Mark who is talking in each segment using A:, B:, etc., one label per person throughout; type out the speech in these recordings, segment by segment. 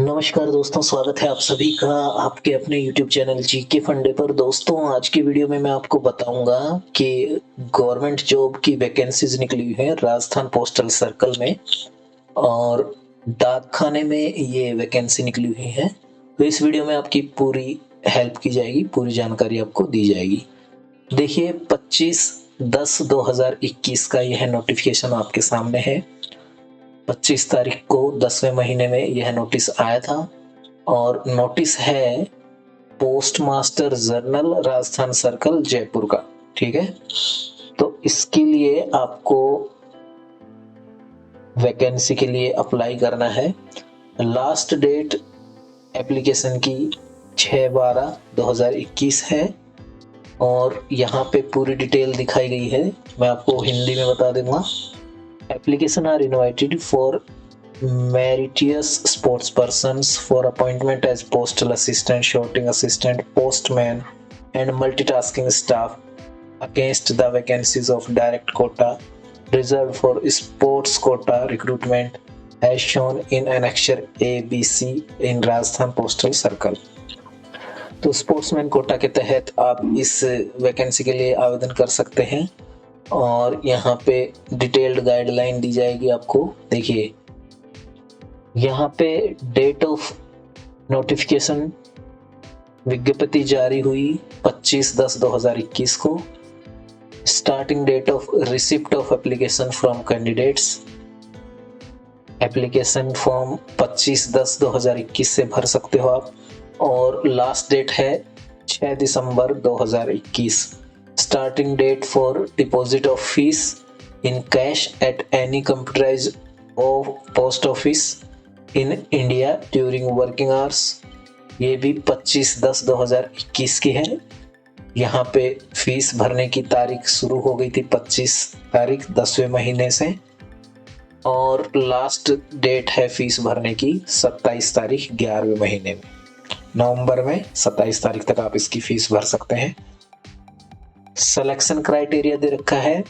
A: नमस्कार दोस्तों, स्वागत है आप सभी का आपके अपने YouTube चैनल जीके फंडे पर। दोस्तों, आज की वीडियो में मैं आपको बताऊंगा कि गवर्नमेंट जॉब की वैकेंसीज निकली हुई है राजस्थान पोस्टल सर्कल में और डाक खाने में ये वैकेंसी निकली हुई है। तो इस वीडियो में आपकी पूरी हेल्प की जाएगी, पूरी जानकारी आपको दी जाएगी। देखिए, 25/10/2021 का यह नोटिफिकेशन आपके सामने है। 25 तारीख को 10वें महीने में यह नोटिस आया था और नोटिस है post master general Rajasthan circle Jaipur का। ठीक है, तो इसके लिए आपको वैकेंसी के लिए अप्लाई करना है। लास्ट डेट एप्लीकेशन की 6/12/2021 है और यहाँ पे पूरी डिटेल दिखाई गई है। मैं आपको हिंदी में बता दूंगा। Application are invited for meritorious sports persons for appointment as postal assistant, sorting assistant, postman, and multitasking staff against the vacancies of direct quota reserved for sports quota recruitment as shown in annexure A, B, C in Rajasthan Postal Circle। तो sportsman Kota के तहत आप इस vacancy के लिए आवेदन कर सकते हैं और यहाँ पे डिटेल्ड गाइडलाइन दी जाएगी आपको। देखिए, यहाँ पे डेट ऑफ नोटिफिकेशन विज्ञप्ति जारी हुई 25/10/2021 को। Starting date of receipt of application from candidates, application form 25/10/2021 से भर सकते हो आप और लास्ट डेट है 6 दिसंबर 2021। Starting date for deposit of fees in cash at any computerised post office in India during working hours, ये भी 25/10/2021 की है। यहाँ पे फीस भरने की तारीख शुरू हो गई थी 25 तारीख 10वें महीने से और लास्ट डेट है फीस भरने की 27 तारीख 11वें महीने में। नवंबर में 27 तारीख तक आप इसकी फीस भर सकते हैं। सिलेक्शन क्राइटेरिया दे रखा है।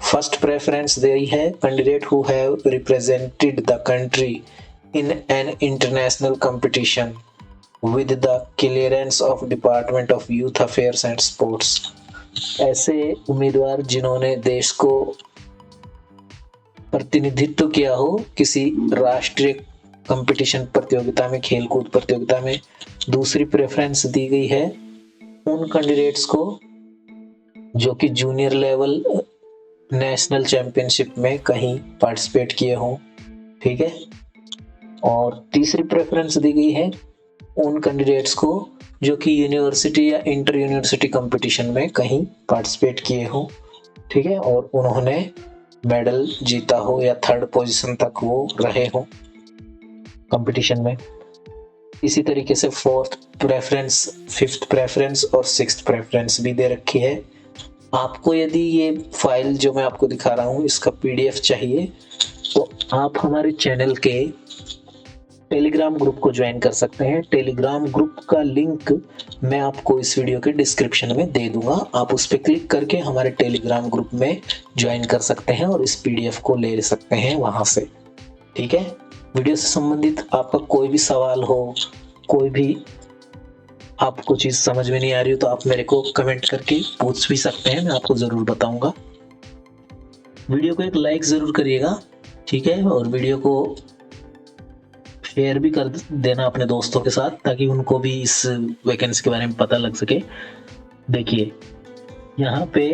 A: फर्स्ट प्रेफरेंस दे रही है candidate who have represented the country in an international competition with the clearance of Department of Youth Affairs and Sports। ऐसे उम्मीदवार जिन्होंने देश को प्रतिनिधित्व किया हो किसी राष्ट्रीय कंपटीशन प्रतियोगिता में, खेलकूद प्रतियोगिता में। दूसरी प्रेफरेंस दी गई है उन कैंडिडेट्स को जो कि जूनियर लेवल नेशनल चैंपियनशिप में कहीं पार्टिसिपेट किए हों। ठीक है, और तीसरी प्रेफरेंस दी गई है उन कैंडिडेट्स को जो कि यूनिवर्सिटी या इंटर यूनिवर्सिटी कंपटीशन में कहीं पार्टिसिपेट किए हो। ठीक है, और उन्होंने मेडल जीता हो या थर्ड पोजीशन तक वो रहे हो कंपटीशन में। इसी तरीके से फोर्थ प्रेफरेंस, फिफ्थ प्रेफरेंस और सिक्स्थ प्रेफरेंस भी दे रखी है। आपको यदि ये फाइल जो मैं आपको दिखा रहा हूँ इसका PDF चाहिए तो आप हमारे चैनल के टेलीग्राम ग्रुप को ज्वाइन कर सकते हैं। टेलीग्राम ग्रुप का लिंक मैं आपको इस वीडियो के डिस्क्रिप्शन में दे दूंगा। आप उस पर क्लिक करके हमारे टेलीग्राम ग्रुप में ज्वाइन कर सकते हैं और इस PDF को ले सकते हैं वहां से। ठीक है, वीडियो से संबंधित आपका कोई भी सवाल हो, कोई भी आपको चीज समझ में नहीं आ रही हो तो आप मेरे को कमेंट करके पूछ भी सकते हैं, मैं आपको जरूर बताऊंगा। वीडियो को एक लाइक जरूर करिएगा। ठीक है, और वीडियो को शेयर भी कर देना अपने दोस्तों के साथ ताकि उनको भी इस वैकेंसी के बारे में पता लग सके। देखिए, यहाँ पे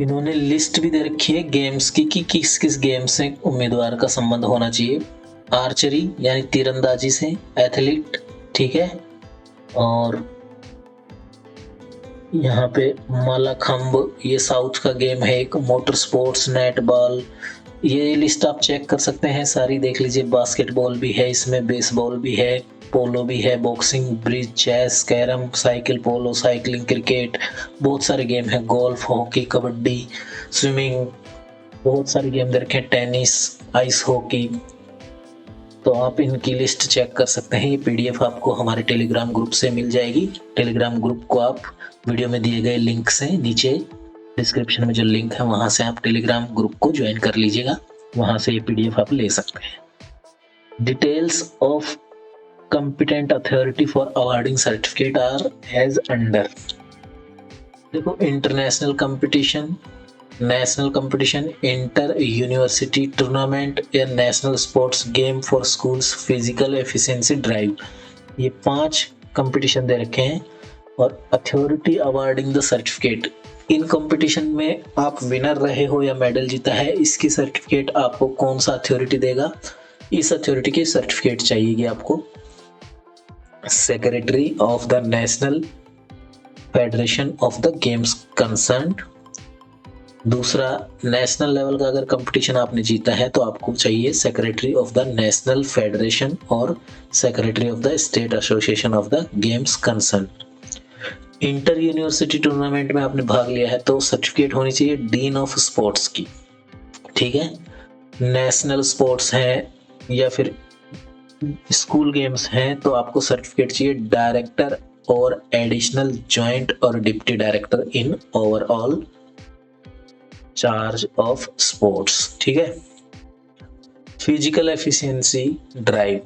A: इन्होंने लिस्ट भी दे रखी है गेम्स की कि किस किस गेम से उम्मीदवार का संबंध होना चाहिए। आर्चरी यानी तीरंदाजी से, एथलीट, ठीक है, और यहाँ पे मल्लखंब ये साउथ का गेम है एक, मोटर स्पोर्ट्स, नेटबॉल, ये लिस्ट आप चेक कर सकते हैं, सारी देख लीजिए। बास्केटबॉल भी है इसमें, बेसबॉल भी है, पोलो भी है, boxing, bridge, chess, carrom, cycle polo, cycling, cricket, बहुत सारे गेम है, गोल्फ, हॉकी, कबड्डी, स्विमिंग, बहुत सारे गेम दे रखे हैं, टेनिस, आइस हॉकी। तो आप इनकी लिस्ट चेक कर सकते हैं। ये PDF आपको हमारे टेलीग्राम ग्रुप से मिल जाएगी। टेलीग्राम ग्रुप को आप वीडियो में दिए गए लिंक से नीचे डिस्क्रिप्शन में जो लिंक है वहां से आप टेलीग्राम ग्रुप को ज्वाइन कर लीजिएगा, वहां से ये PDF आप ले सकते हैं। Details of competent authority for awarding certificate are as under। देखो, international competition, national competition, inter university tournament या national sports game for schools, physical efficiency drive, ये 5 कंपटीशन दे रखे हैं। और अथॉरिटी अवार्डिंग द सर्टिफिकेट, इन कंपटीशन में आप विनर रहे हो या मेडल जीता है, इसकी सर्टिफिकेट आपको कौन सा अथॉरिटी देगा, इस अथॉरिटी की सर्टिफिकेट चाहिएगी आपको। Secretary of the national federation of the games concerned. दूसरा, नेशनल लेवल का अगर कंपटीशन आपने जीता है तो आपको चाहिए secretary of the national federation और secretary of the state association of the games concern. Inter university tournament में आपने भाग लिया है तो सर्टिफिकेट होनी चाहिए डीन ऑफ स्पोर्ट्स की, ठीक है। नेशनल स्पोर्ट्स है या फिर स्कूल गेम्स हैं तो आपको सर्टिफिकेट चाहिए डायरेक्टर और एडिशनल जॉइंट और deputy director in overall charge of sports, ठीक है। फिजिकल एफिशिएंसी ड्राइव,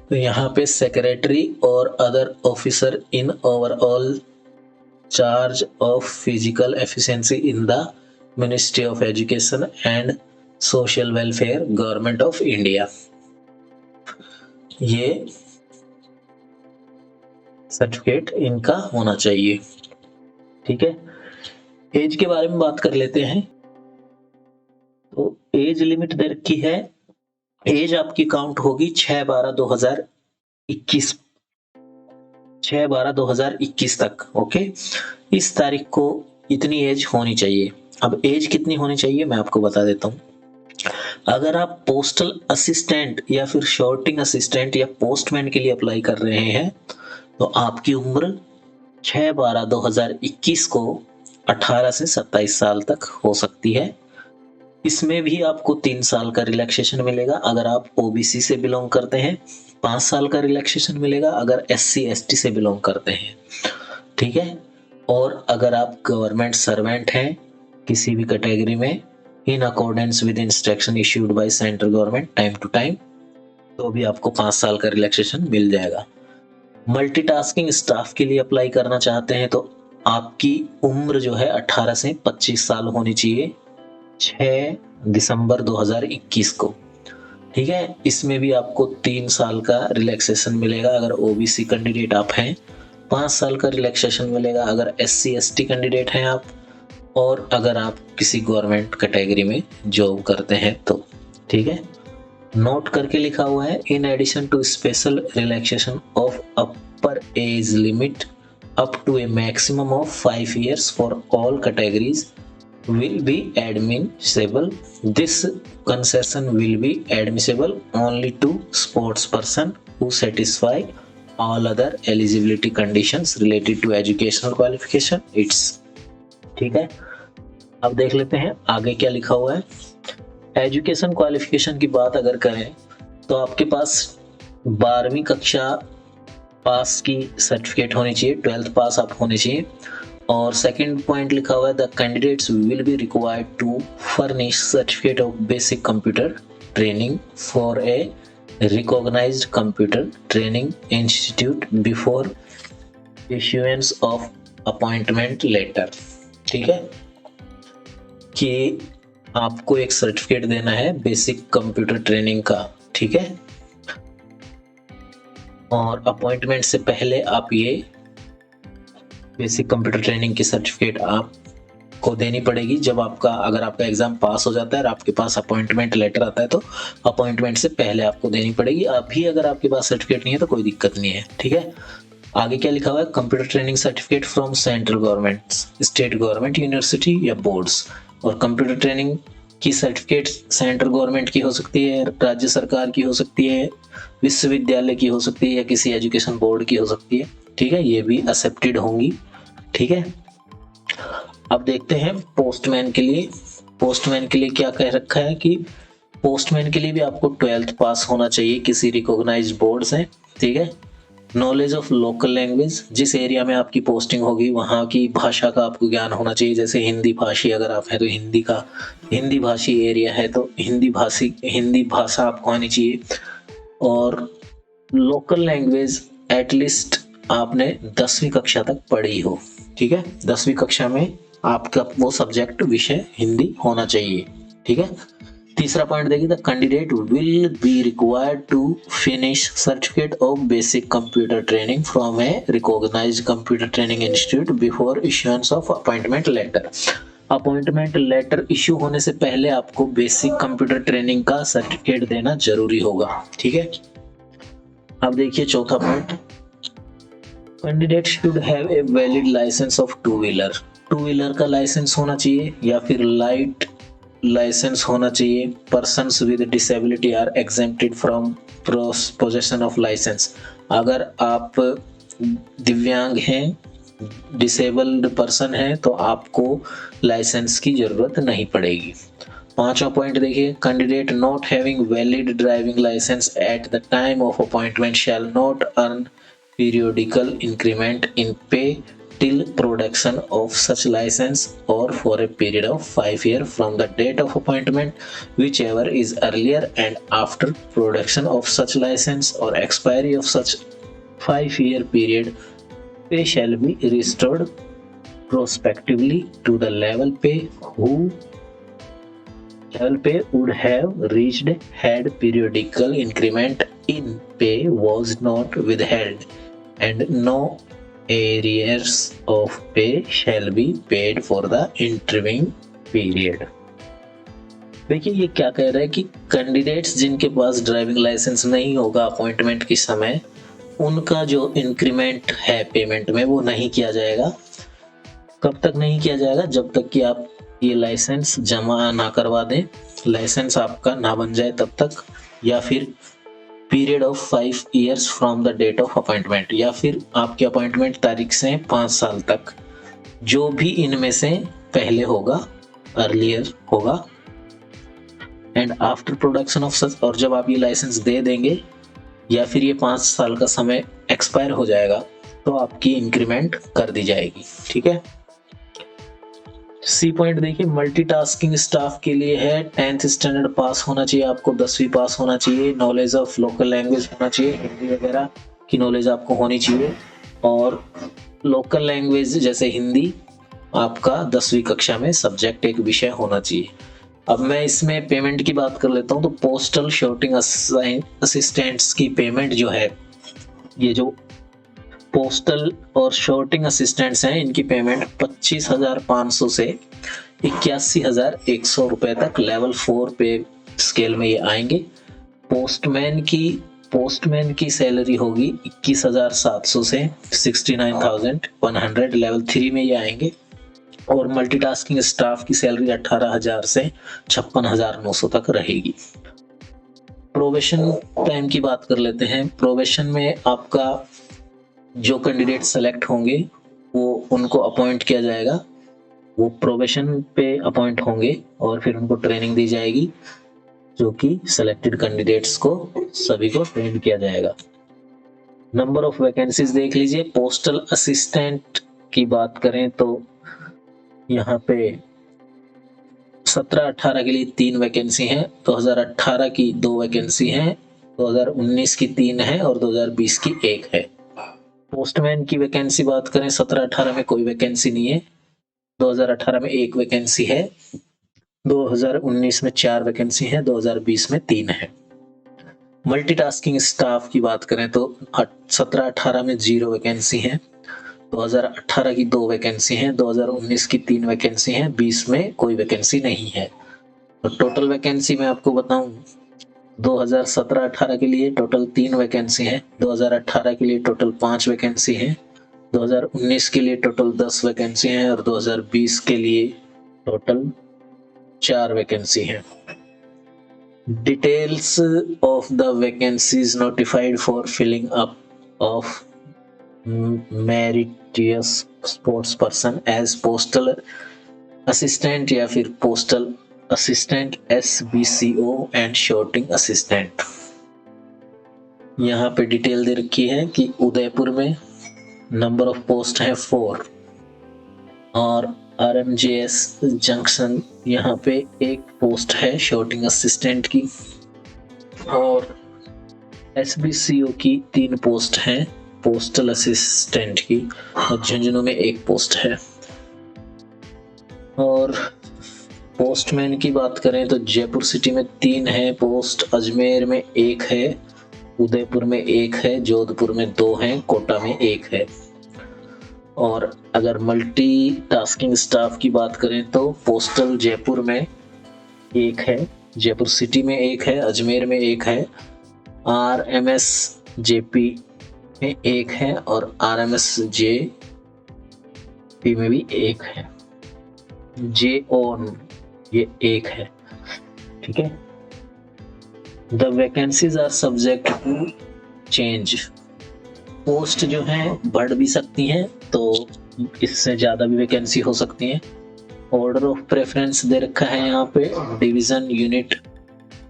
A: तो यहाँ पे सेक्रेटरी और other officer in overall charge of physical efficiency in the ministry of education and social welfare, government of India, ये certificate इनका होना चाहिए, ठीक है। एज के बारे में बात कर लेते हैं। तो एज लिमिट दे रखी है, एज आपकी काउंट होगी 6/12/2021, 6/12/2021 तक, ओके। इस तारीख को इतनी एज होनी चाहिए। अब एज कितनी होनी चाहिए मैं आपको बता देता हूँ। अगर आप पोस्टल असिस्टेंट या फिर शॉर्टिंग असिस्टेंट या पोस्टमैन के लिए अप्लाई कर रहे हैं तो आपकी उम्र 6/12/2021 को 18 से 27 साल तक हो सकती है। इसमें भी आपको 3 साल का रिलैक्सेशन मिलेगा। अगर आप ओबीसी से बिलोंग करते हैं 5 साल का रिलैक्सेशन मिलेगा, अगर SC ST से बिलोंग करते हैं, ठीक है। और अगर आप गवर्नमेंट सर्वेंट हैं किसी भी कैटेगरी में, in accordance with instruction issued by central government time to time, तो भी आपको 5 साल का रिलैक्सेशन मिल जाएगा। मल्टीटास्किंग स्टाफ के लिए अप्लाई करना चाहते हैं तो आपकी उम्र जो है 18 से 25 साल होनी चाहिए 6 दिसंबर 2021 को, ठीक है। इसमें भी आपको 3 साल का रिलैक्सेशन मिलेगा अगर ओबीसी कैंडिडेट आप हैं, 5 साल का रिलैक्सेशन मिलेगा अगर SC ST कैंडिडेट हैं आप, और अगर आप किसी गवर्नमेंट कैटेगरी में जॉब करते हैं तो, ठीक है। नोट करके लिखा हुआ है, in addition to special relaxation of upper age limit up to a maximum of 5 years for all categories will be admissible. This concession will be admissible only to sports person who satisfy all other eligibility conditions related to educational qualification. It's, ठीक है। अब देख लेते हैं आगे क्या लिखा हुआ है। एजुकेशन क्वालिफिकेशन की बात अगर करें तो आपके पास 12वीं कक्षा पास की सर्टिफिकेट होनी चाहिए, 12th पास आप होने चाहिए। और सेकंड पॉइंट लिखा हुआ है, the candidates will be required to furnish certificate of basic computer training for a recognised computer training institute before issuance of appointment letter, ठीक है। कि आपको एक सर्टिफिकेट देना है बेसिक कंप्यूटर ट्रेनिंग का, ठीक है। और अपॉइंटमेंट से पहले आप ये बेसिक कंप्यूटर ट्रेनिंग की सर्टिफिकेट आपको देनी पड़ेगी। जब अगर आपका एग्जाम पास हो जाता है और आपके पास अपॉइंटमेंट लेटर आता है तो अपॉइंटमेंट से पहले आपको देनी पड़ेगी। अभी अगर आपके पास सर्टिफिकेट नहीं है तो कोई दिक्कत नहीं है, ठीक है। आगे क्या लिखा हुआ है, computer training certificate from central government, state government, university या बोर्ड्स। और कंप्यूटर ट्रेनिंग की सर्टिफिकेट सेंट्रल गवर्नमेंट की हो सकती है, राज्य सरकार की हो सकती है, विश्वविद्यालय की हो सकती है या किसी एजुकेशन बोर्ड की हो सकती है, ठीक है। ये भी एक्सेप्टेड होंगी, ठीक है। अब देखते हैं पोस्टमैन के लिए। पोस्टमैन के लिए क्या कह रखा है कि पोस्टमैन के लिए भी आपको 12th पास होना चाहिए किसी रिकॉग्नाइज्ड बोर्ड से, ठीक है। नॉलेज ऑफ लोकल लैंग्वेज, जिस एरिया में आपकी पोस्टिंग होगी वहाँ की भाषा का आपको ज्ञान होना चाहिए। जैसे हिंदी भाषी अगर आप हैं तो हिंदी भाषी एरिया है तो हिंदी भाषा आपको आनी चाहिए। और लोकल लैंग्वेज एटलीस्ट आपने 10वीं कक्षा तक पढ़ी हो, ठीक है। 10वीं कक्षा में आपका वो सब्जेक्ट विषय हिंदी होना चाहिए, ठीक है। तीसरा पॉइंट देखिए, the candidate will be required to finish certificate of basic computer training from a recognised computer training institute before issuance of appointment letter. Appointment letter issue होने से पहले आपको बेसिक कंप्यूटर ट्रेनिंग का सर्टिफिकेट देना जरूरी होगा, ठीक है। अब देखिए चौथा point, candidate should have a valid licence of two wheeler. Two wheeler का लाइसेंस होना चाहिए या फिर लाइट लाइसेंस होना चाहिए। Persons with disability are exempted from possession of licence. अगर आप दिव्यांग हैं, डिसेबल्ड पर्सन है, तो आपको लाइसेंस की जरूरत नहीं पड़ेगी। पांचवा पॉइंट देखिए, candidate not having valid driving licence at the time of appointment shall not earn periodical increment in pay till production of such license or for a period of 5 years from the date of appointment, whichever is earlier, and after production of such license or expiry of such 5-year period, pay shall be restored prospectively to the level pay would have reached had periodical increment in pay was not withheld, and no arrears of pay shall be paid for the intervening period। देखिए ये क्या कह रहा है कि candidates जिनके पास driving licence नहीं होगा अपॉइंटमेंट के समय, उनका जो इंक्रीमेंट है पेमेंट में वो नहीं किया जाएगा। कब तक नहीं किया जाएगा? जब तक कि आप ये लाइसेंस जमा ना करवा दें, लाइसेंस आपका ना बन जाए तब तक, या फिर period of 5 years from the date of appointment, या फिर आपकी अपॉइंटमेंट तारीख से 5 साल तक, जो भी इनमें से पहले होगा, अर्लियर होगा। And after production of such, और जब आप ये लाइसेंस दे देंगे या फिर ये 5 साल का समय एक्सपायर हो जाएगा तो आपकी इंक्रीमेंट कर दी जाएगी, ठीक है। सी पॉइंट देखिए, मल्टीटास्किंग स्टाफ के लिए है। 10th स्टैंडर्ड पास होना चाहिए आपको, 10वीं पास होना चाहिए, नॉलेज ऑफ लोकल लैंग्वेज होना चाहिए, हिंदी वगैरह की नॉलेज आपको होनी चाहिए, और लोकल लैंग्वेज जैसे हिंदी आपका 10वीं कक्षा में सब्जेक्ट एक विषय होना चाहिए। अब मैं इसमें पेमेंट की बात कर लेता हूँ। तो पोस्टल शॉर्टिंग असिस्टेंट्स की पेमेंट जो है, ये जो पोस्टल और शॉर्टिंग असिस्टेंट्स हैं, इनकी पेमेंट 25,500 से 81,100 रुपए तक लेवल 4 पे स्केल में ये आएंगे। पोस्टमैन की सैलरी होगी 21,700 से 69,100 लेवल 3 में ये आएंगे। और मल्टीटास्किंग स्टाफ की सैलरी 18,000 से 56,900 तक रहेगी। प्रोबेशन टाइम की बात कर लेते हैं। प्रोबेशन में आपका जो कैंडिडेट सेलेक्ट होंगे वो उनको अपॉइंट किया जाएगा, वो प्रोबेशन पे अपॉइंट होंगे और फिर उनको ट्रेनिंग दी जाएगी, जो कि सिलेक्टेड कैंडिडेट्स को सभी को ट्रेन किया जाएगा। नंबर ऑफ वैकेंसीज देख लीजिए। पोस्टल असिस्टेंट की बात करें तो यहाँ पे 17-18 के लिए 3 वैकेंसी हैं, 2018 की 2 वैकेंसी हैं, 2019 की 3 है और 2020 की 1 है। पोस्टमैन की वैकेंसी बात करें, 17-18 में कोई वैकेंसी नहीं है, 2018 में 1 वैकेंसी है, 2019 में 4 वैकेंसी है, 2020 में 3 है। मल्टीटास्किंग स्टाफ की बात करें तो 17-18 में 0 वैकेंसी है, 2018 की 2 वैकेंसी है, 2019 की 3 वैकेंसी है, 20 में कोई वैकेंसी नहीं है। तो टोटल वैकेंसी मैं आपको बताऊं, 2017-18 के लिए टोटल 3 वैकेंसी है, 2018 के लिए टोटल 5 वैकेंसी है, 2019 के लिए टोटल 10 वैकेंसी है और 2020 के लिए टोटल 4 वैकेंसी है। Details of the vacancies notified for filling up of meritorious sports person as postal assistant या फिर postal assistant, SBCO and sorting assistant. यहाँ पे डिटेल दे रखी है कि उदयपुर में नंबर ऑफ पोस्ट है 4 और RMJS जंक्शन यहाँ पे एक पोस्ट है शॉटिंग असिस्टेंट की और SBCO की 3 पोस्ट है पोस्टल असिस्टेंट की और झुंझुनू में 1 पोस्ट है। और पोस्टमैन की बात करें तो जयपुर सिटी में 3 है पोस्ट, अजमेर में 1 है, उदयपुर में 1 है, जोधपुर में 2 है, कोटा में 1 है। और अगर मल्टी टास्किंग स्टाफ की बात करें तो पोस्टल जयपुर में 1 है, जयपुर सिटी में 1 है, अजमेर में 1 है, RMS JP में 1 है और RMS JP में भी 1 है, JON ये 1 है। ठीक है। The vacancies are subject to change. Post जो है बढ़ भी सकती हैं तो इससे ज़्यादा भी वैकेंसी हो सकती है। ऑर्डर ऑफ प्रेफरेंस दे रखा है यहाँ पे, डिवीज़न, यूनिट,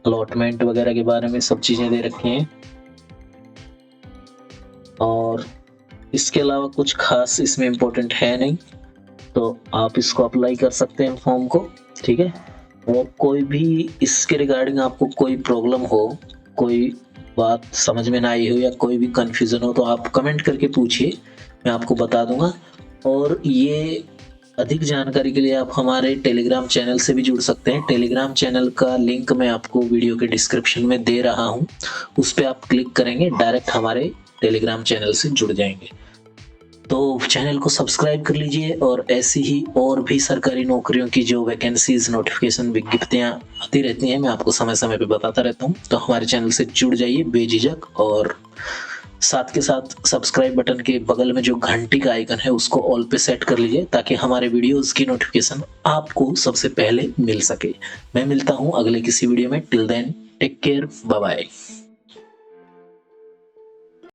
A: अलॉटमेंट वगैरह के बारे में सब चीज़ें दे रखी हैं। और इसके अलावा कुछ खास इसमें इम्पोर्टेंट है नहीं, तो आप इसको अप्लाई कर सकते हैं फॉर्म को। ठीक है। और कोई भी इसके रिगार्डिंग आपको कोई प्रॉब्लम हो, कोई बात समझ में ना आई हो या कोई भी कंफ्यूजन हो तो आप कमेंट करके पूछिए, मैं आपको बता दूंगा। और ये अधिक जानकारी के लिए आप हमारे टेलीग्राम चैनल से भी जुड़ सकते हैं। टेलीग्राम चैनल का लिंक मैं आपको वीडियो के डिस्क्रिप्शन में दे रहा हूँ, उस पर आप क्लिक करेंगे डायरेक्ट हमारे टेलीग्राम चैनल से जुड़ जाएंगे। तो चैनल को सब्सक्राइब कर लीजिए और ऐसी ही और भी सरकारी नौकरियों की जो वैकेंसीज, नोटिफिकेशन, विज्ञप्तियां आती रहती हैं मैं आपको समय समय पे बताता रहता हूं। तो हमारे चैनल से जुड़ जाइए बेझिझक और साथ के साथ सब्सक्राइब बटन के बगल में जो घंटी का आइकन है उसको ऑल पे सेट कर लीजिए ताकि हमारे वीडियोस की नोटिफिकेशन आपको सबसे पहले मिल सके। मैं मिलता हूँ अगले किसी वीडियो में। Till then take care, bye bye.